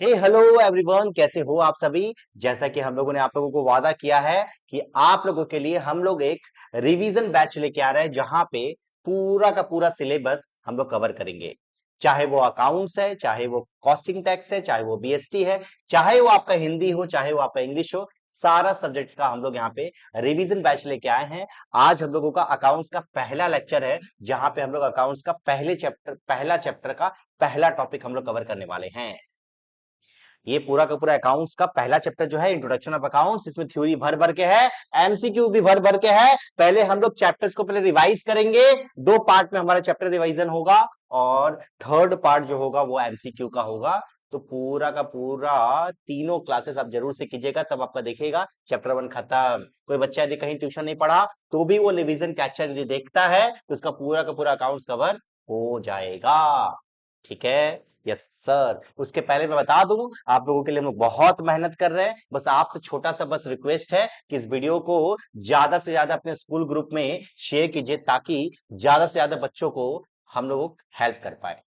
हे hello everyone, कैसे हो आप सभी। जैसा कि हम लोगों ने आप लोगों को वादा किया है कि आप लोगों के लिए हम लोग एक रिवीजन बैच लेके आ रहे हैं, जहां पे पूरा का पूरा सिलेबस हम लोग कवर करेंगे। चाहे वो अकाउंट्स है, चाहे वो कॉस्टिंग टैक्स है, चाहे वो बीएसटी है, चाहे वो आपका हिंदी हो, चाहे वो आपका इंग्लिश हो, सारा सब्जेक्ट्स का हम लोग यहाँ पे रिवीजन बैच लेके आए हैं। आज हम लोगों का अकाउंट्स का पहला लेक्चर है, जहां पे हम लोग अकाउंट्स का पहला चैप्टर का पहला टॉपिक हम लोग कवर करने वाले हैं। ये पूरा का पूरा अकाउंट्स का पहला चैप्टर जो है इंट्रोडक्शन ऑफ अकाउंट्स, इसमें थ्योरी भर भर के है, एमसीक्यू भी भर भर के है। पहले हम लोग चैप्टर्स को पहले रिवाइज करेंगे, दो पार्ट में हमारा चैप्टर रिवाइजन होगा और थर्ड पार्ट जो होगा वो एमसीक्यू का होगा। तो पूरा का पूरा तीनों क्लासेस आप जरूर से कीजिएगा, तब आपका देखिएगा चैप्टर 1 खत्म। कोई बच्चा यदि कहीं ट्यूशन नहीं पढ़ा तो भी वो रिवीजन कैप्चर यदि देखता है तो उसका पूरा का पूरा अकाउंट्स कवर हो जाएगा। ठीक है, यस सर। उसके पहले मैं बता दूं, आप लोगों के लिए हम लोग बहुत मेहनत कर रहे हैं। बस आपसे छोटा सा बस रिक्वेस्ट है कि इस वीडियो को ज्यादा से ज्यादा अपने स्कूल ग्रुप में शेयर कीजिए, ताकि ज्यादा से ज्यादा बच्चों को हम लोग हेल्प कर पाए।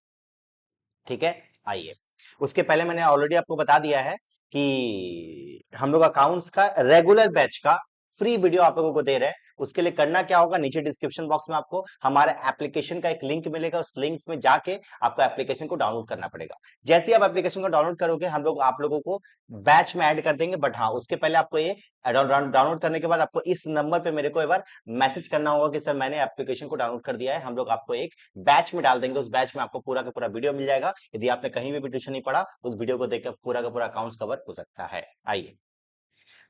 ठीक है, आइए। उसके पहले मैंने ऑलरेडी आपको बता दिया है कि हम लोग अकाउंट्स का रेगुलर बैच का फ्री वीडियो आप लोगों को दे रहे हैं। उसके लिए करना क्या होगा, नीचे डिस्क्रिप्शन बॉक्स में आपको हमारे एप्लीकेशन का एक लिंक मिलेगा, उस लिंक में जाके आपको एप्लीकेशन को डाउनलोड करना पड़ेगा। जैसे ही आप एप्लीकेशन को डाउनलोड करोगे, हम लोग आप लोगों को बैच में ऐड कर देंगे। बट हाँ, उसके पहले आपको ये डाउनलोड करने के बाद आपको इस नंबर पे मेरे को एक बार मैसेज करना होगा कि सर मैंने एप्लीकेशन को डाउनलोड कर दिया है। हम लोग आपको एक बैच में डाल देंगे, उस बैच में आपको पूरा का पूरा वीडियो मिल जाएगा। यदि आपने कहीं भी ट्यूशन नहीं पढ़ा तो उस वीडियो को देखकर पूरा का पूरा अकाउंट्स कवर हो सकता है। आइए,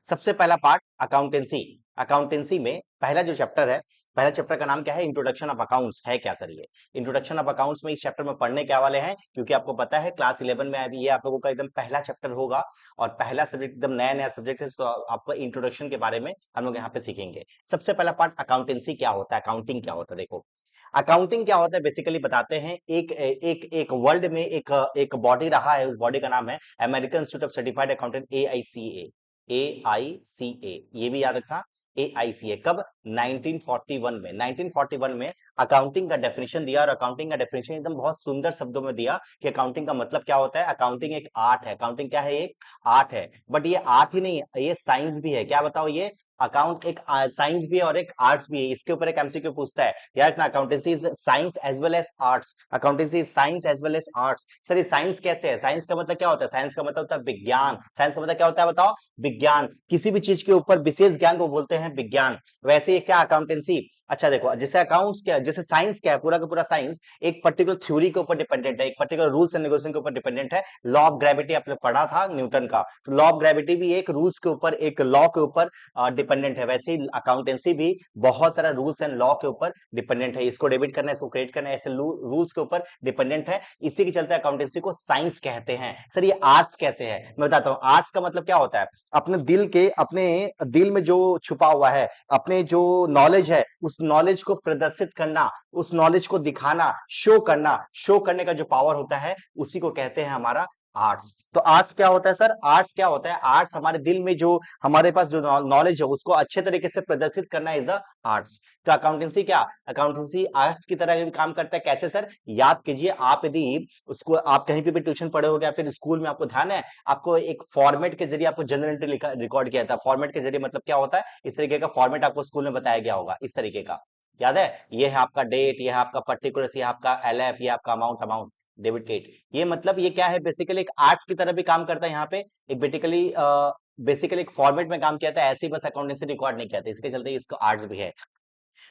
सबसे पहला पार्ट अकाउंटेंसी। अकाउंटेंसी में पहला जो चैप्टर है, पहला चैप्टर का नाम क्या है, इंट्रोडक्शन ऑफ अकाउंट्स है। क्या सर ये इंट्रोडक्शन ऑफ अकाउंट्स में इस चैप्टर में पढ़ने क्या वाले हैं, क्योंकि आपको पता है क्लास 11 में अभी ये आप लोगों का एकदम पहला चैप्टर होगा और पहला सब्जेक्ट एकदम नया नया सब्जेक्ट है। तो आपको इंट्रोडक्शन के बारे में हम लोग यहाँ पे सीखेंगे। सबसे पहला पार्ट अकाउंटेंसी क्या होता है, अकाउंटिंग क्या होता है। देखो, अकाउंटिंग क्या होता है बेसिकली बताते हैं। एक एक एक वर्ल्ड में एक एक बॉडी रहा है, उस बॉडी का नाम है American institute of certified accountant, AICA। AICA ये भी याद रखना, AICA। कब? 1941 में। 1941 में अकाउंटिंग का डेफिनेशन दिया, और अकाउंटिंग का डेफिनेशन एकदम बहुत सुंदर शब्दों में दिया कि अकाउंटिंग का मतलब क्या होता है। अकाउंटिंग एक आर्ट है। अकाउंटिंग क्या है? एक आर्ट है। बट ये आर्ट ही नहीं है, ये साइंस भी है। क्या बताओ, ये अकाउंट एक साइंस भी है और एक आर्ट्स भी है। इसके ऊपर एक एमसीक्यू पूछता है, यार इतना accountancy is science as well as arts. Accountancy is science as well as arts. Sir ये साइंस कैसे है? साइंस का मतलब क्या होता है? साइंस का मतलब होता है विज्ञान। साइंस का मतलब क्या होता है बताओ? विज्ञान। किसी भी चीज के ऊपर विशेष ज्ञान को बोलते हैं विज्ञान। वैसे ही क्या अकाउंटेंसी? अच्छा देखो, जैसे अकाउंट्स क्या, जैसे साइंस क्या है, पूरा का पूरा साइंस एक पर्टिकुलर थ्योरी के ऊपर डिपेंडेंट है, एक पर्टिकुलर रूल्स एंड रेगुलेशन के ऊपर डिपेंडेंट है। लॉ ऑफ ग्रेविटी आपने पढ़ा था न्यूटन का, तो लॉ ऑफ ग्रेविटी भी एक रूल्स के ऊपर, एक लॉ के ऊपर डिपेंडेंट है। वैसे ही अकाउंटेंसी भी बहुत सारा रूल्स एंड लॉ के ऊपर डिपेंडेंट है। इसको डेबिट करना है, इसको क्रेडिट करना है, ऐसे रूल्स के ऊपर डिपेंडेंट है। इसी के चलते अकाउंटेंसी को साइंस कहते हैं। सर ये आर्ट्स कैसे है, मैं बताता हूं। आर्ट्स का मतलब क्या होता है, अपने दिल में जो छुपा हुआ है, अपने जो नॉलेज है, उस नॉलेज को प्रदर्शित करना, उस नॉलेज को दिखाना, शो करना, शो करने का जो पावर होता है, उसी को कहते हैं हमारा आर्ट्स। तो आर्ट्स क्या होता है सर? आर्ट्स क्या होता है? आर्ट्स हमारे दिल में जो, हमारे पास जो नॉलेज है, उसको अच्छे तरीके से प्रदर्शित करना इज द आर्ट्स। तो अकाउंटेंसी क्या, अकाउंटेंसी आर्ट्स की तरह भी काम करता है। कैसे सर? याद कीजिए, आप यदि उसको आप कहीं पे भी ट्यूशन पढ़े हो या फिर स्कूल में आपको ध्यान है, आपको एक फॉर्मेट के जरिए आपको जनरल एंट्री रिकॉर्ड किया था। फॉर्मेट के जरिए मतलब क्या होता है, इस तरीके का फॉर्मेट आपको स्कूल में बताया गया होगा, इस तरीके का। याद है? ये है आपका डेट, ये है आपका पर्टिकुलर्स, ये आपका LF, ये आपका अमाउंट, डेबिट क्रेडिट। ये मतलब ये क्या है, बेसिकली एक आर्ट्स की तरह भी काम करता है। यहाँ पे एक बेसिकली एक फॉर्मेट में काम किया था, ऐसे ही बस अकाउंटेंसी रिकॉर्ड नहीं किया था, इसके चलते इसको आर्ट्स भी है।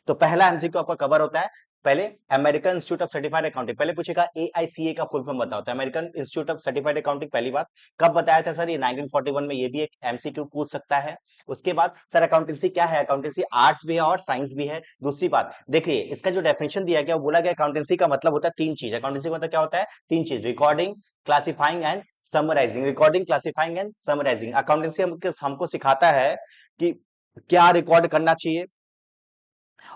तो पहला एमसीक्यू आपका कवर होता है। पहले American institute of certified accounting, पहले पूछेगा AICA का फुल फॉर्म बताओ। तो American institute of certified accounting पहली बात कब बताया था सर? ये 1941 में। ये भी एक एमसीक्यू पूछ सकता है। उसके बाद सर अकाउंटेंसी क्या है? अकाउंटेंसी आर्ट्स भी है और साइंस भी है। दूसरी बात देखिए, इसका जो डेफिनेशन दिया गया, वो बोला गया अकाउंटेंसी का मतलब होता है तीन चीज। अकाउंटेंसी का मतलब क्या होता है? तीन चीज, recording, classifying and summarising. Recording, classifying and summarising. Accountancy हमको सिखाता है कि क्या रिकॉर्ड करना चाहिए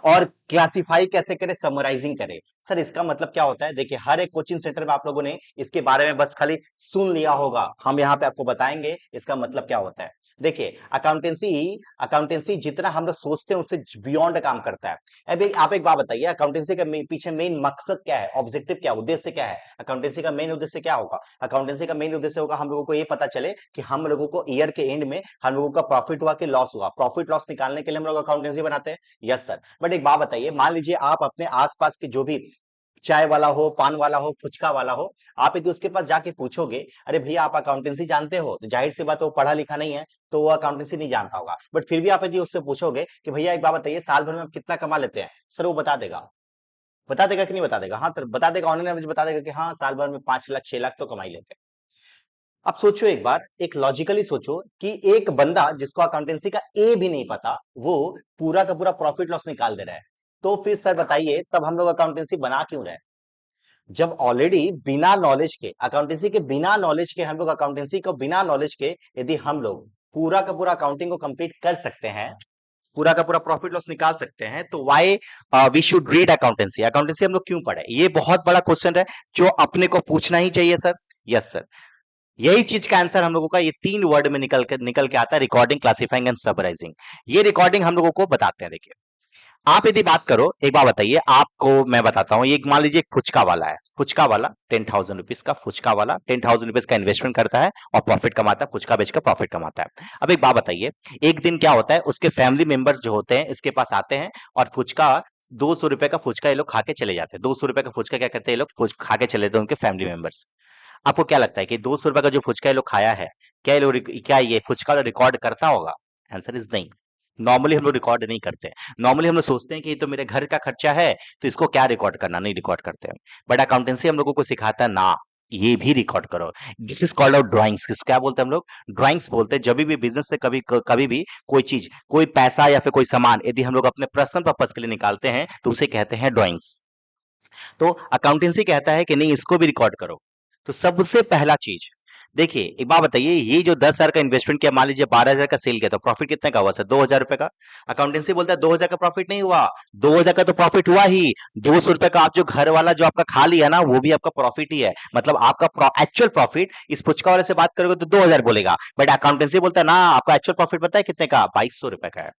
और क्लासिफाई कैसे करें, समराइजिंग करें। सर इसका मतलब क्या होता है, देखिए हर एक कोचिंग सेंटर में आप लोगों ने इसके बारे में बस खाली सुन लिया होगा, हम यहाँ पे आपको बताएंगे इसका मतलब क्या होता है। देखिए अकाउंटेंसी अकाउंटेंसी जितना हम लोग सोचते हैं उससे बियॉन्ड काम करता है। अभी आप एक बात बताइए, अकाउंटेंसी के पीछे मेन मकसद क्या है, ऑब्जेक्टिव क्या, उद्देश्य क्या है। अकाउंटेंसी का मेन उद्देश्य क्या होगा, अकाउंटेंसी का मेन उद्देश्य होगा हम लोगों को ये पता चले कि हम लोगों को ईयर के एंड में हम लोगों का प्रॉफिट हुआ कि लॉस हुआ, प्रॉफिट लॉस निकालने के लिए हम लोग अकाउंटेंसी बनाते हैं। यस सर, बट एक बात बताइए, मान लीजिए आप अपने आसपास के जो भी चाय वाला हो, पान वाला हो, फुचका वाला हो, आप यदि उसके पास जाके पूछोगे अरे भैया आप अकाउंटेंसी जानते हो, तो जाहिर सी बात है वो पढ़ा लिखा नहीं है, तो वो अकाउंटेंसी नहीं जानता होगा। बट फिर भी आप यदि उससे पूछोगे कि भैया एक बात बताइए साल भर में आप कितना कमा लेते हैं, सर वो बता देगा। बता देगा कि नहीं बता देगा, हाँ सर बता देगा, ऑनलाइन एवरेज बता देगा कि हाँ साल भर में 5 लाख 6 लाख तो कमाई लेते हैं। अब सोचो एक बार, एक लॉजिकली सोचो कि एक बंदा जिसको अकाउंटेंसी का ए भी नहीं पता, वो पूरा का पूरा प्रॉफिट लॉस निकाल दे रहा है, तो फिर सर बताइए तब हम लोग अकाउंटेंसी बना क्यों रहे हैं? जब ऑलरेडी बिना नॉलेज के, अकाउंटेंसी के बिना नॉलेज के, हम लोग अकाउंटेंसी को बिना नॉलेज के यदि हम लोग पूरा का पूरा अकाउंटिंग को कंप्लीट कर सकते हैं, पूरा का पूरा प्रॉफिट लॉस निकाल सकते हैं, तो why we should read accountancy, accountancy हम लोग क्यों पढ़े? ये बहुत बड़ा क्वेश्चन है जो अपने को पूछना ही चाहिए सर। यस सर, यही चीज का आंसर हम लोगों का ये 3 वर्ड में निकल के आता है, रिकॉर्डिंग, क्लासिफाइंग एंड समराइजिंग। ये रिकॉर्डिंग हम लोगों को बताते हैं। देखिए आप यदि बात करो, एक बात बताइए आपको मैं बताता हूं, ये मान लीजिए फुचका वाला है, फुचका वाला 10,000 रुपीज का, फुचका वाला 10,000 रुपीज का इन्वेस्टमेंट करता है और प्रॉफिट कमाता है, फुचका बेचकर प्रॉफिट कमाता है। अब एक बात बताइए, एक दिन क्या होता है, उसके फैमिली मेंबर्स जो होते हैं इसके पास आते हैं और फुचका 200 रुपए का फुचका ये लोग खा के चले जाते हैं। 200 रुपए का फुचका क्या करते हैं ये लोग, खा के चले जाते हैं उनके फैमिली मेंबर्स। आपको क्या लगता है कि 200 रुपए का जो फुचका ये लोग खाया है, क्या ये लोग, क्या ये फुचका रिकॉर्ड करता होगा? आंसर इज नहीं। नॉर्मली हम लोग रिकॉर्ड नहीं करते। नॉर्मली हम लोग सोचते हैं कि ये तो मेरे घर का खर्चा है, तो इसको क्या रिकॉर्ड करना, नहीं रिकॉर्ड करते हैं। बट अकाउंटेंसी हम लोगों को सिखाता है ना, ये भी रिकॉर्ड करो। This is called out drawings. किसको क्या बोलते हैं हम लोग? ड्राइंग्स बोलते हैं। जब भी बिजनेस से कभी भी कोई चीज, कोई पैसा या फिर कोई सामान यदि हम लोग अपने पर्सनल पर्पज के लिए निकालते हैं तो उसे कहते हैं ड्राइंग्स। तो अकाउंटेंसी कहता है कि नहीं इसको भी रिकॉर्ड करो। तो सबसे पहला चीज, देखिए एक बात बताइए, ये जो 10,000 का इन्वेस्टमेंट किया, मान लीजिए 12,000 का सेल किया, तो प्रॉफिट कितने का हुआ सर? 2,000 रुपए का। अकाउंटेंसी बोलता है 2,000 का प्रॉफिट नहीं हुआ, 2,000 का तो प्रॉफिट हुआ ही, 200 रुपए का आप जो घर वाला जो आपका खा लिया ना, वो भी आपका प्रॉफिट ही है। मतलब आपका एक्चुअल प्रॉफिट, इस पुचका वाले से बात करोगे तो 2,000 बोलेगा, बट अकाउंटेंसी बोलता है ना आपका एक्चुअल प्रॉफिट पता है कितने का? 2,200 रुपए का है।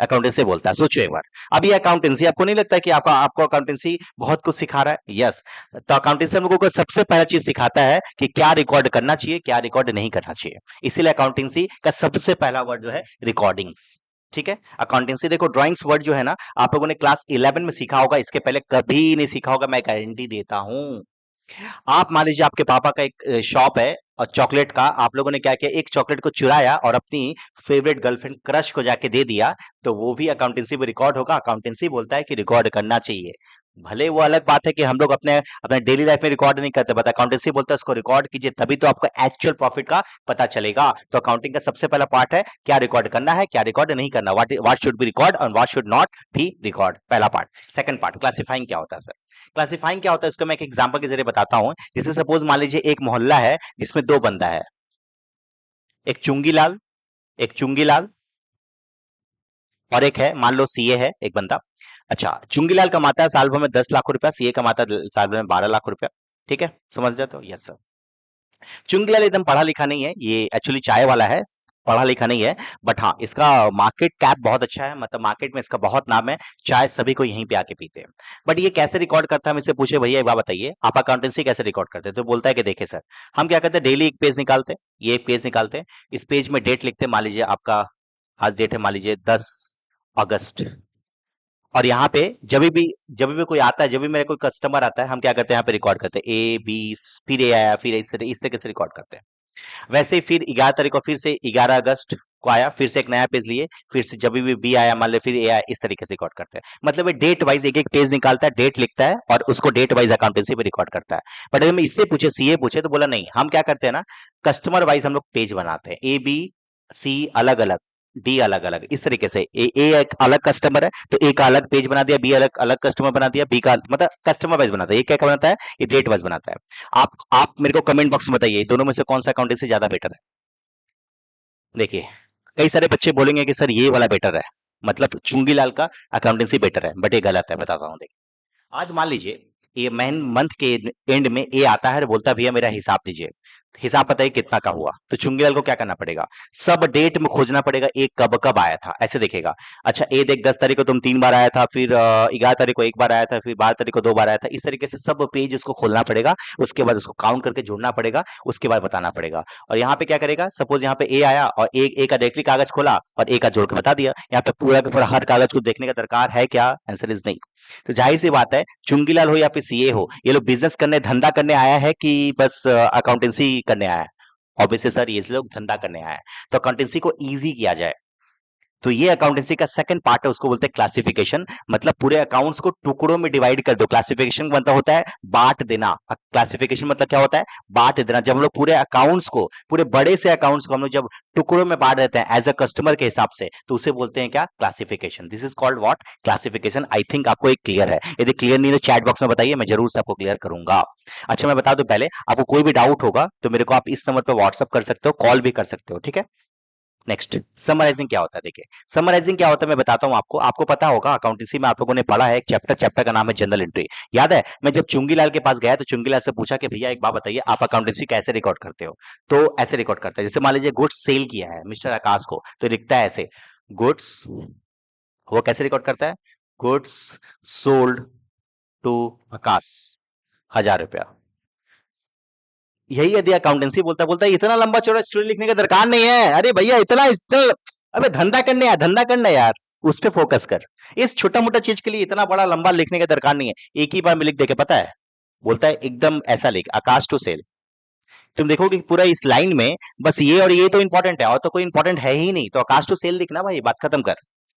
अकाउंटेंसी बोलता है। सोचो एक बार, अब ये अकाउंटेंसी, आपको नहीं लगता है कि आपका आपको अकाउंटेंसी बहुत कुछ सिखा रहा है? यस। तो अकाउंटेंसी हम लोगों को सबसे पहला चीज सिखाता है कि क्या रिकॉर्ड करना चाहिए, क्या रिकॉर्ड नहीं करना चाहिए। इसीलिए अकाउंटेंसी का सबसे पहला वर्ड जो है रिकॉर्डिंग्स। ठीक है, अकाउंटेंसी देखो, ड्राइंग्स वर्ड जो है ना, आप लोगों ने क्लास 11 में सीखा होगा, इसके पहले कभी नहीं सीखा होगा, मैं गारंटी देता हूं। आप मान लीजिए आपके पापा का एक शॉप है और चॉकलेट का, आप लोगों ने क्या किया, एक चॉकलेट को चुराया और अपनी फेवरेट गर्लफ्रेंड क्रश को जाके दे दिया, तो वो भी अकाउंटेंसी में रिकॉर्ड होगा। अकाउंटेंसी बोलता है कि रिकॉर्ड करना चाहिए। भले वो अलग बात है कि हम लोग अपने अपने डेली लाइफ में रिकॉर्ड नहीं करते, बट अकाउंटेंसी बोलता है इसको रिकॉर्ड कीजिए, तभी तो आपको एक्चुअल प्रॉफिट का पता चलेगा। तो अकाउंटिंग का सबसे पहला पार्ट है क्या रिकॉर्ड करना है, क्या रिकॉर्ड नहीं करना, व्हाट शुड बी रिकॉर्ड और what should not be record, पहला पार्ट। सेकंड पार्ट, क्लासिफाइंग क्या होता है सर? क्लासिफाइंग क्या होता है इसको मैं एक एग्जांपल के जरिए बताता हूं। जैसे सपोज मान लीजिए एक मोहल्ला है जिसमें दो बंदा है, एक चुंगीलाल, एक चुंगीलाल, और एक है मान लो सीए है एक बंदा। अच्छा, चुंगीलाल कमाता है साल भर में 10 लाख रुपया, सीए कमाता है साल भर में 12 लाख रुपया। ठीक है, समझ रहे हो? Yes sir. चुंगीलाल एकदम पढ़ा लिखा नहीं है, ये एक्चुअली चाय वाला है, पढ़ा लिखा नहीं है, बट हाँ इसका मार्केट कैप बहुत अच्छा है, मतलब मार्केट में इसका बहुत नाम है, चाय सभी को यहीं पे आके पीते हैं। बट ये कैसे रिकॉर्ड करता है, मुझसे पूछे भैया एक बात बताइए आप अकाउंटेंसी कैसे रिकॉर्ड करते हैं, तो बोलता है कि देखिए सर, हम क्या करते हैं, डेली एक पेज निकालते हैं, ये एक पेज निकालते हैं, इस पेज में डेट लिखते हैं, मान लीजिए आपका आज डेट है मान लीजिए 10 अगस्त, और यहाँ पे जब भी कोई आता है, जब भी मेरा कोई कस्टमर आता है, हम क्या करते हैं यहाँ पे रिकॉर्ड करते हैं, ए बी, फिर ए आया, फिर इस तरीके से रिकॉर्ड करते हैं। वैसे ही फिर 11 तारीख को फिर से 11 अगस्त को आया, फिर से एक नया पेज लिए, फिर से जब भी बी आया मान लो फिर ए आया, इस तरीके से रिकॉर्ड करते हैं। मतलब ये डेट वाइज एक एक पेज निकालता है, डेट लिखता है और उसको डेट वाइज अकाउंटेंसी पे रिकॉर्ड करता है। बट अगर मैं इससे पूछे, सीए पूछे, तो बोला नहीं, हम क्या करते हैं ना, कस्टमर वाइज हम लोग पेज बनाते हैं, ए बी सी अलग अलग, डी अलग अलग, इस तरीके से। ए एक अलग कस्टमर है तो ए का अलग पेज बना दिया, बी अलग अलग कस्टमर बना दिया, बी का मतलब कस्टमर वाइज बनाता है। ये क्या बनाता है, ये डेट वाइज बनाता है। आप मेरे को कमेंट बॉक्स में बताइए दोनों में से कौन सा अकाउंटेंसी ज्यादा बेटर है? देखिए कई सारे बच्चे बोलेंगे कि सर ये वाला बेटर है, मतलब चुंगीलाल का अकाउंटेंसी बेटर है, बट ये गलत है, बताता हूँ। देखिए आज मान लीजिए ये महीन मंथ के एंड में ए आता है और बोलता है भैया मेरा हिसाब दीजिए, हिसाब बताइए कितना का हुआ, तो चुंगीलाल को क्या करना पड़ेगा, सब डेट में खोजना पड़ेगा ए कब कब आया था, ऐसे देखेगा। अच्छा ए देख 10 तारीख को तुम 3 बार आया था, फिर 11 तारीख को 1 बार आया था, फिर 12 तारीख को 2 बार आया था, इस तरीके से सब पेज उसको खोलना पड़ेगा, उसके बाद उसको काउंट करके जोड़ना पड़ेगा, उसके बाद बताना पड़ेगा। और यहाँ पे क्या करेगा, सपोज यहाँ पे ए आया और ए का डायरेक्टली कागज खोला और ए का जोड़ के बता दिया, यहाँ पे पूरा का पूरा हर कागज को देखने का दरकार है क्या, आंसर इज नहीं। तो जाहिर सी बात है चुंगीलाल हो या फिर सीए हो, ये लोग बिजनेस करने धंधा करने आया है कि बस अकाउंटेंसी करने आया है, ऑब्वियसली सर ये लोग धंधा करने आया है, तो अकाउंटेंसी को इजी किया जाए। तो ये अकाउंटेंसी का सेकंड पार्ट है, उसको बोलते हैं क्लासिफिकेशन, मतलब पूरे अकाउंट्स को टुकड़ों में डिवाइड कर दो। क्लासिफिकेशन मतलब होता है बांट देना, क्लासिफिकेशन मतलब क्या होता है, बांट देना। जब हम लोग पूरे अकाउंट्स को, पूरे बड़े से अकाउंट्स को हम लोग जब टुकड़ों में बांट देते हैं एज अ कस्टमर के हिसाब से, तो उसे बोलते हैं क्या, classification. This is called what, classification. I think आपको एक क्लियर है, यदि क्लियर नहीं तो चैट बॉक्स में बताइए, मैं जरूर से आपको क्लियर करूंगा। अच्छा मैं बता दूं पहले, आपको कोई भी डाउट होगा तो मेरे को आप इस नंबर पर व्हाट्सअप कर सकते हो, कॉल भी कर सकते हो, ठीक है। नेक्स्ट, समराइजिंग क्या होता है। देखिए समराइजिंग क्या होता है मैं बताता हूं आपको, आपको पता होगा अकाउंटेंसी में आप लोगों ने पढ़ा है एक चैप्टर, चैप्टर का नाम है जनरल एंट्री। याद है मैं जब चुंगीलाल के पास गया तो चुंगीलाल से पूछा कि भैया एक बात बताइए आप अकाउंटेंसी कैसे रिकॉर्ड करते हो, तो ऐसे रिकॉर्ड करता है, जैसे मान लीजिए गुड्स सेल किया है मिस्टर आकाश को, तो लिखता है ऐसे गुड्स, वो कैसे रिकॉर्ड करता है, गुड्स सोल्ड टू आकाश 1000 रुपया। यही यदि अकाउंटेंसी बोलता बोलता है इतना लंबा चौड़ा स्टोरी लिखने का दरकार नहीं है, अरे भैया इतना इतना, अबे धंधा करने यार, धंधा करना यार, उस पे फोकस कर। इस छोटा मोटा चीज के लिए इतना बड़ा लंबा लिखने का दरकार नहीं है, एक ही बार में लिख देके पता है, बोलता है एकदम ऐसा लिख, आकाश टू सेल। तुम देखोगे कि पूरा इस लाइन में बस ये और ये तो इंपॉर्टेंट है, और तो कोई इंपॉर्टेंट है ही नहीं, तो आकाश टू सेल लिखना भाई, बात खत्म कर।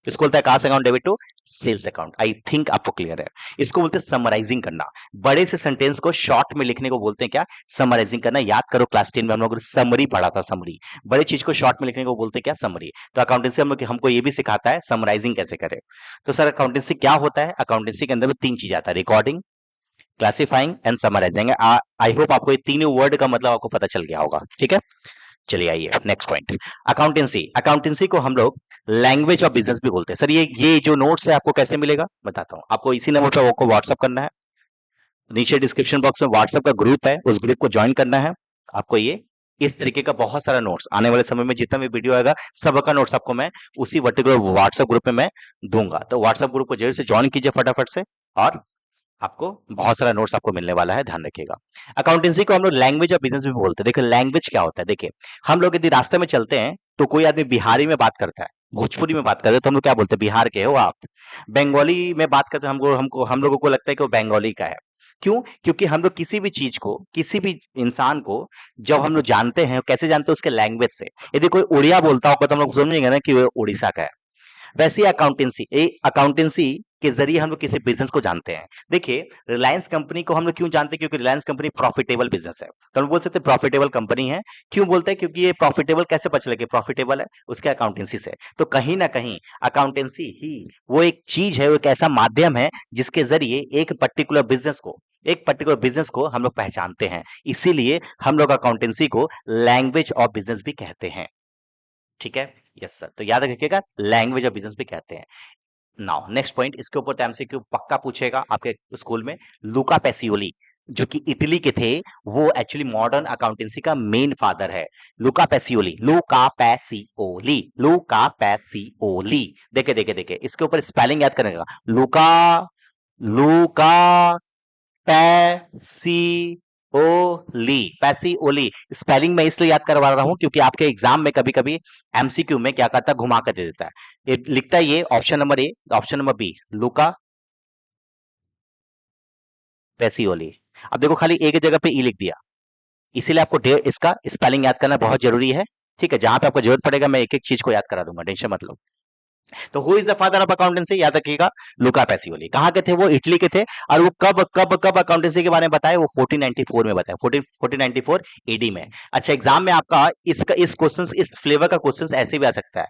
इसको बोलता है Akash account debit to sales account. I think आपको क्लियर है। इसको बोलते हैं समराइजिंग करना, बड़े से सेंटेंस को शॉर्ट में लिखने को बोलते हैं क्या, समराइजिंग करना। याद करो क्लास 10 में हम लोग समरी पढ़ा था, समरी, बड़ी चीज को शॉर्ट में लिखने को बोलते हैं क्या, समरी। तो अकाउंटेंसी हम लोग हमको ये भी सिखाता है समराइजिंग कैसे करें। तो सर अकाउंटेंसी क्या होता है, अकाउंटेंसी के अंदर में 3 चीज आता है, recording, classifying and summarising. I hope आपको ये तीनों वर्ड का मतलब आपको पता चल गया होगा, ठीक है। चलिए आइए नेक्स्ट पॉइंट, अकाउंटेंसी। अकाउंटेंसी को हम लोग लैंग्वेज ऑफ बिजनेस भी बोलते हैं। सर ये जो नोट्स है आपको कैसे मिलेगा बताता हूं, आपको इसी नंबर पर आपको व्हाट्सअप करना है, नीचे डिस्क्रिप्शन बॉक्स में व्हाट्सअप का ग्रुप है, उस ग्रुप को ज्वाइन करना है आपको। ये इस तरीके का बहुत सारा नोट्स आने वाले समय में जितना भी वीडियो आएगा सबका नोट्स आपको मैं उसी वर्टिकुलर व्हाट्सएप ग्रुप में मैं दूंगा। तो व्हाट्सएप ग्रुप को जरूर से ज्वाइन कीजिए फटाफट से, और आपको बहुत सारा नोट्स आपको मिलने वाला है, ध्यान रखिएगा। अकाउंटेंसी को हम लोग लैंग्वेज ऑफ बिजनेस भी बोलते हैं। देखिए लैंग्वेज क्या होता है, देखिए हम लोग यदि रास्ते में चलते हैं तो कोई आदमी बिहारी में बात करता है, भोजपुरी में बात करते हैं, तो हम लोग क्या बोलते हैं, बिहार के हो आप। बंगाली में बात करते हैं, हमको हमको हम लोगों को लगता है कि वो बंगाली का है। क्यों, क्योंकि हम लोग किसी भी चीज को, किसी भी इंसान को जब हम लोग जानते हैं, कैसे जानते हैं, उसके लैंग्वेज से। यदि कोई उड़िया बोलता होगा तो हम लोग समझेंगे ना कि वो उड़ीसा का है। वैसे अकाउंटेंसी के जरिए हम लोग किसी बिजनेस को जानते हैं। देखिए रिलायंस कंपनी को हम लोग क्यों जानते हैं, क्योंकि रिलायंस कंपनी प्रॉफिटेबल बिजनेस है, तो हम बोल सकते हैं प्रॉफिटेबल कंपनी है। क्यों बोलते हैं, क्योंकि ये प्रॉफिटेबल कैसे पता चले कि प्रॉफिटेबल है, उसके अकाउंटेंसी से। तो कहीं ना कहीं अकाउंटेंसी ही वो एक चीज है, वो एक ऐसा माध्यम है जिसके जरिए एक पर्टिकुलर बिजनेस को हम लोग पहचानते हैं। इसीलिए हम लोग अकाउंटेंसी को लैंग्वेज ऑफ बिजनेस भी कहते हैं, ठीक है। यस सर, तो याद रखिएगा लैंग्वेज ऑफ बिजनेस भी कहते हैं। नाउ नेक्स्ट पॉइंट, इसके ऊपर एमसीक्यू पक्का पूछेगा आपके स्कूल में। लूका पैसियोली जो कि इटली के थे, वो एक्चुअली मॉडर्न अकाउंटेंसी का मेन फादर है। लूका पैसियोली। देखे देखे देखे, इसके ऊपर स्पेलिंग याद करेगा, लूका लूका पैसिओली। स्पेलिंग में इसलिए याद करवा रहा हूं क्योंकि आपके एग्जाम में कभी कभी एमसीक्यू में क्या करता है, घुमा कर दे देता है। ये लिखता है ये option number A, option number B, Luca Pacioli. अब देखो खाली एक जगह पे ई लिख दिया, इसीलिए आपको इसका स्पेलिंग याद करना बहुत जरूरी है, ठीक है। जहां पे आपको जरूरत पड़ेगा मैं एक एक चीज को याद करा दूंगा, टेंशन मत लो। तो who is the father of accountancy, याद रखिएगा लुका पैसियोली। कहां के थे वो, इटली के थे। और वो कब कब कब अकाउंटेंसी के बारे में बताए, वो 1494 में बताया, 1494 एडी में। अच्छा एग्जाम में आपका इस क्वेश्चन, इस फ्लेवर का क्वेश्चन ऐसे भी आ सकता है।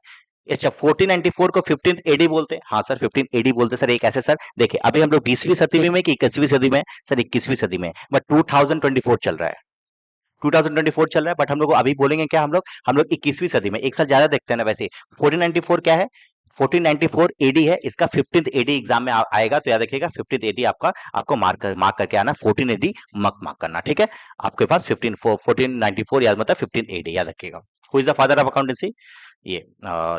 अच्छा 1494 को 15th एडी बोलते हैं, हाँ सर 15 एडी बोलते हैं सर। एक ऐसे सर देखिए अभी हम लोग 20वीं सदी में कि 21वीं सदी में, सर 21वीं सदी में, बट 2024 चल रहा है, 2024 चल रहा है, बट हम लोग अभी बोलेंगे क्या, हम लोग 21वीं सदी में, एक साल ज्यादा देखते हैं ना। वैसे 1494 क्या है, 1494 एडी है, इसका 15th एडी एग्जाम में आएगा, तो याद रखिएगा 15th एडी आपको मार्क करके आना, 14 एडी मार्क करना, ठीक है। आपके पास 1494 याद, मतलब 15 एडी याद रखिएगा। Who is the father of accountancy? ये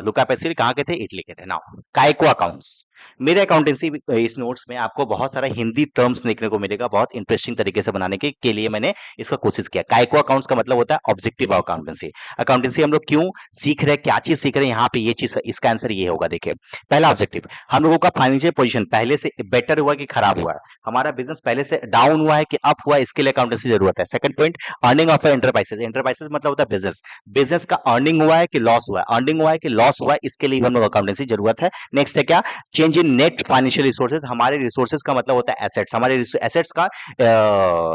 लुका पैसिली कहाँ के थे? इटली के थे। नाउ काइको अकाउंट्स, मेरे अकाउंटेंसी इस नोट्स में आपको बहुत सारा हिंदी टर्म्स देखने को मिलेगा, बहुत इंटरेस्टिंग तरीके से बनाने के लिए मैंने इसका कोशिश किया। काइको अकाउंट्स का मतलब होता है ऑब्जेक्टिव अकाउंटेंसी। अकाउंटेंसी हम लोग क्यों सीख रहे हैं, क्या चीज सीख रहे हैं यहाँ पे, ये चीज, इसका आंसर ये होगा। देखिए पहला ऑब्जेक्टिव, हम लोगों का फाइनेंशियल पोजीशन पहले से बेटर हुआ कि खराब हुआ है, हमारा बिजनेस पहले से डाउन हुआ है कि अप हुआ, इसके लिए अकाउंटेंसी जरूरत है। Second point, earning of enterprises, enterprises मतलब होता है बिजनेस, बिजनेस का अर्निंग हुआ है कि लॉस हुआ है, अर्निंग हुआ है कि लॉस हुआ है, इसके लिए हम लोग अकाउंटेंसी जरूरत है। नेक्स्ट है क्या, change in net financial resources, हमारे रिसोर्सेज का मतलब होता है एसेट्स, हमारे एसेट्स का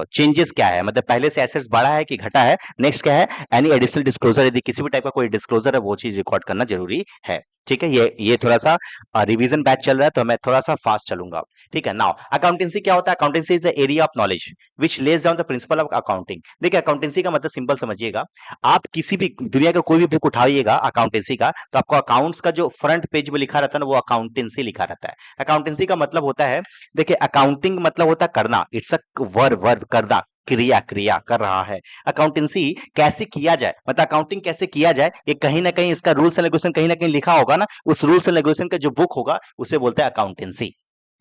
चेंजेस क्या है, मतलब पहले से एसेट्स बढ़ा है कि घटा है। नेक्स्ट क्या है, एनी एडिशनल डिस्क्लोजर, यदि किसी भी टाइप का कोई डिस्क्लोजर है वो चीज रिकॉर्ड करना जरूरी है, ठीक है। ये थोड़ा सा रिवीजन बैच चल रहा है तो मैं थोड़ा सा फास्ट चलूंगा, ठीक है। नाउ अकाउंटेंसी क्या होता है? Accountancy is the area of knowledge which lays down the principle of accounting. देखिए अकाउंटेंसी का मतलब सिंपल समझिएगा, आप किसी भी दुनिया का कोई भी बुक उठाइएगा अकाउंटेंसी का, तो आपको अकाउंट्स का जो फ्रंट पेज में लिखा रहता है ना, वो अकाउंटेंसी लिखा रहता है। अकाउंटेंसी का मतलब होता है, देखिए अकाउंटिंग मतलब होता है करना, इट्स अ वर्ब करना, क्रिया क्रिया कर रहा है। अकाउंटेंसी कैसे किया जाए, मतलब अकाउंटिंग कैसे किया जाए, ये कहीं ना कहीं इसका रूल्स एंड रेगुलेशन कहीं ना कहीं लिखा होगा ना, उस रूल्स एंड रेगुलेशन का जो बुक होगा उसे बोलते हैं अकाउंटेंसी,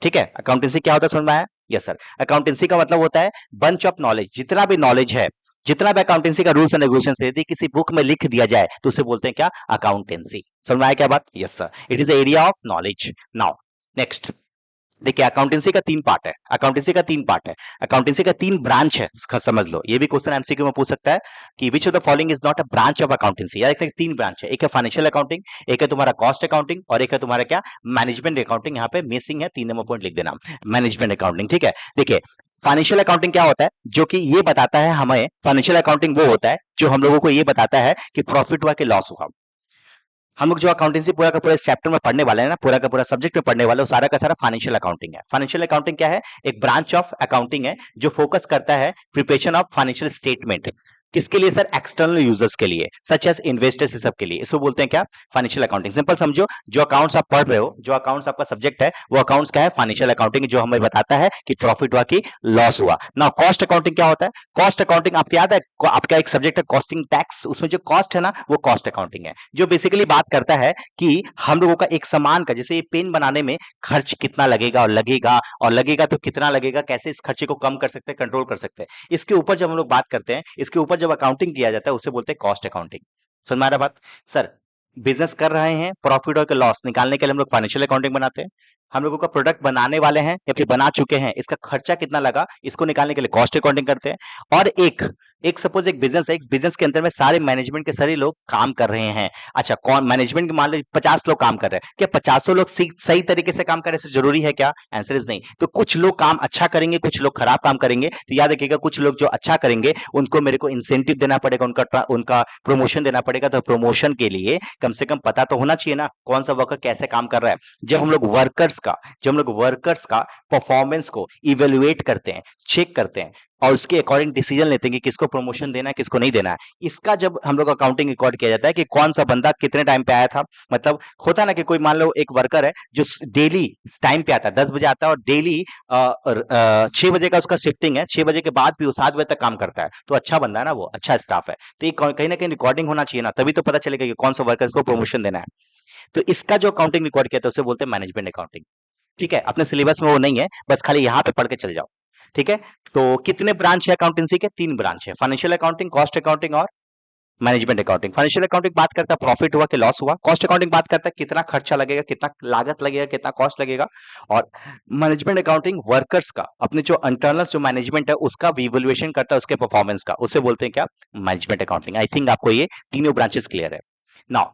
ठीक है। अकाउंटेंसी क्या होता है समझ में आया? Yes sir. अकाउंटेंसी का मतलब होता है बंच ऑफ नॉलेज, जितना भी नॉलेज है, जितना भी अकाउंटेंसी का रूल्स एंड रेगुलेशन यदि किसी बुक में लिख दिया जाए तो उसे बोलते हैं क्या? अकाउंटेंसी। समझ में आया क्या बात? Yes sir, it is area of knowledge. Now next देखिए अकाउंटेंसी का तीन पार्ट है, अकाउंटेंसी का तीन पार्ट है, अकाउंटेंसी का तीन ब्रांच है, समझ लो। ये भी क्वेश्चन एमसीक्यू में पूछ सकता है कि which of the following is not a branch of accountancy. याद रखिए तीन ब्रांच है, एक है फाइनेंशियल अकाउंटिंग, एक है तुम्हारा कॉस्ट अकाउंटिंग, और एक है तुम्हारा क्या? Management accounting. यहाँ पे मिसिंग है, 3 नंबर पॉइंट लिख देना, मैनेजमेंट अकाउंटिंग, ठीक है। देखिए फाइनेंशियल अकाउंटिंग क्या होता है? जो कि ये बताता है हमें, फाइनेंशियल अकाउंटिंग वो होता है जो हम लोगों को ये बताता है कि प्रॉफिट हुआ कि लॉस हुआ। हम लोग जो अकाउंटेंसी पूरा का पूरा इस चैप्टर में पढ़ने वाले हैं ना, पूरा का पूरा सब्जेक्ट में पढ़ने वाले, वो सारा का सारा फाइनेंशियल अकाउंटिंग है। फाइनेंशियल अकाउंटिंग क्या है? एक ब्रांच ऑफ अकाउंटिंग है जो फोकस करता है प्रिपरेशन ऑफ फाइनेंशियल स्टेटमेंट। किसके लिए सर? एक्सटर्नल यूजर्स के लिए, सच एज इन्वेस्टर्स, सब के लिए। इसको बोलते हैं क्या? Financial accounting. सिंपल समझो, जो अकाउंट्स आप पढ़ रहे हो, जो अकाउंट्स आपका सब्जेक्ट है, वो अकाउंट्स क्या है? फाइनेंशियल अकाउंटिंग, जो हमें बताता है कि प्रॉफिट हुआ कि लॉस हुआ। ना कॉस्ट अकाउंटिंग क्या होता है? कॉस्ट अकाउंटिंग आपको याद है, आपका एक सब्जेक्ट है कॉस्टिंग टैक्स, उसमें जो कॉस्ट है ना, वो कॉस्ट अकाउंटिंग है, जो बेसिकली बात करता है कि हम लोगों का एक सामान का, जैसे ये पेन बनाने में खर्च कितना लगेगा, और लगेगा तो कितना लगेगा, कैसे इस खर्चे को कम कर सकते हैं, कंट्रोल कर सकते हैं, इसके ऊपर जब हम लोग बात करते हैं, इसके ऊपर जब अकाउंटिंग किया जाता है उसे बोलते हैं कॉस्ट अकाउंटिंग। समझ में आ रहा बात? सर बिजनेस कर रहे हैं, प्रॉफिट और लॉस निकालने के लिए हम लोग फाइनेंशियल अकाउंटिंग बनाते हैं। हम लोगों का प्रोडक्ट बनाने वाले हैं या फिर बना चुके हैं, इसका खर्चा कितना लगा, इसको निकालने के लिए कॉस्ट अकाउंटिंग करते हैं। और एक सपोज एक बिजनेस है, एक बिजनेस के अंदर में सारे मैनेजमेंट के सारे लोग काम कर रहे हैं। अच्छा, कौन मैनेजमेंट के? मान लो 50 लोग काम कर रहे हैं, क्या 50 लोग सही तरीके से काम कर रहे हैं जरूरी है क्या? आंसर इज नहीं। तो कुछ लोग काम अच्छा करेंगे, कुछ लोग खराब काम करेंगे, तो याद रखिएगा कुछ लोग जो अच्छा करेंगे उनको मेरे को इंसेंटिव देना पड़ेगा, उनका प्रमोशन देना पड़ेगा। तो प्रमोशन के लिए कम से कम पता तो होना चाहिए ना कौन सा वर्कर कैसे काम कर रहा है। जब हम लोग वर्कर्स का परफॉर्मेंस को इवेल्युएट करते हैं, चेक करते हैं, और उसके अकॉर्डिंग डिसीजन लेते हैं कि किसको प्रमोशन देना है, किसको नहीं देना है, इसका जब हम लोग अकाउंटिंग रिकॉर्ड किया जाता है कि कौन सा बंदा कितने टाइम पे आया था। मतलब होता ना कि कोई मान लो एक वर्कर है जो डेली टाइम पे आता है, 10 बजे आता है, और डेली 6 बजे का उसका शिफ्टिंग है, 6 बजे के बाद भी वो 7 बजे तक काम करता है, तो अच्छा बंदा है ना, वो अच्छा स्टाफ है। तो ये कहीं ना कहीं रिकॉर्डिंग होना चाहिए ना, तभी तो पता चलेगा कि कौन सा वर्कर को प्रमोशन देना है। तो इसका जो अकाउंटिंग रिकॉर्ड किया था उसे बोलते हैं मैनेजमेंट अकाउंटिंग, ठीक है। अपने सिलेबस में वो नहीं है, बस खाली यहां पे पढ़ के चल जाओ, ठीक है। तो कितने ब्रांच है अकाउंटेंसी के? 3 ब्रांच है, फाइनेंशियल अकाउंटिंग, कॉस्ट अकाउंटिंग और मैनेजमेंट अकाउंटिंग। फाइनेंशियल अकाउंटिंग बात करता है प्रॉफिट हुआ कि लॉस हुआ, कॉस्ट अकाउंटिंग बात करता है कितना खर्चा लगेगा, कितना लागत लगेगा, कितना कॉस्ट लगेगा, और मैनेजमेंट अकाउंटिंग वर्कर्स का, अपने जो इंटरनल जो मैनेजमेंट है उसका इवैल्यूएशन करता है, उसके परफॉर्मेंस का, उसे बोलते हैं क्या? Management accounting. आई थिंक आपको ये तीनों ब्रांचेस क्लियर है। नाउ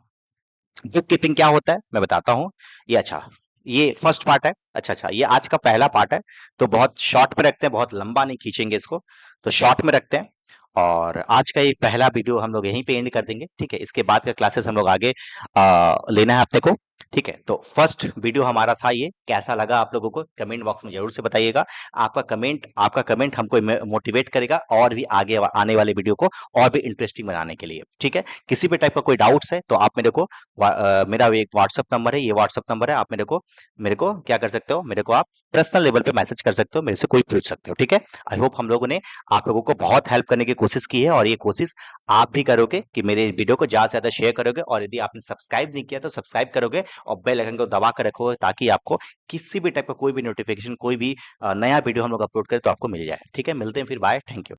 बुक कीपिंग क्या होता है मैं बताता हूं। ये अच्छा, ये फर्स्ट पार्ट है। अच्छा, ये आज का पहला पार्ट है, तो बहुत शॉर्ट में रखते हैं, बहुत लंबा नहीं खींचेंगे इसको, तो शॉर्ट में रखते हैं। और आज का ये पहला वीडियो हम लोग यहीं पे एंड कर देंगे, ठीक है। इसके बाद का क्लासेस हम लोग आगे लेना है अपने को। ठीक है, तो फर्स्ट वीडियो हमारा था ये, कैसा लगा आप लोगों को कमेंट बॉक्स में जरूर से बताइएगा। आपका कमेंट हमको मोटिवेट करेगा और भी आगे आने वाले वीडियो को और भी इंटरेस्टिंग बनाने के लिए। ठीक है, किसी भी टाइप का कोई डाउट्स है तो आप मेरे को मेरा एक व्हाट्सअप नंबर है, ये व्हाट्सअप नंबर है, आप मेरे को क्या कर सकते हो, मेरे को आप पर्सनल लेवल पे मैसेज कर सकते हो, मेरे से कोई पूछ सकते हो। ठीक है, आई होप हम लोगों ने आप लोगों को बहुत हेल्प करने की कोशिश की है, और ये कोशिश आप भी करोगे कि मेरे वीडियो को ज्यादा से ज्यादा शेयर करोगे, और यदि आपने सब्सक्राइब नहीं किया तो सब्सक्राइब करोगे और बेल आइकन को दबा कर रखो, ताकि आपको किसी भी टाइप का कोई भी नोटिफिकेशन, कोई भी नया वीडियो हम लोग अपलोड करें तो आपको मिल जाए। ठीक है, मिलते हैं फिर, बाय, थैंक यू।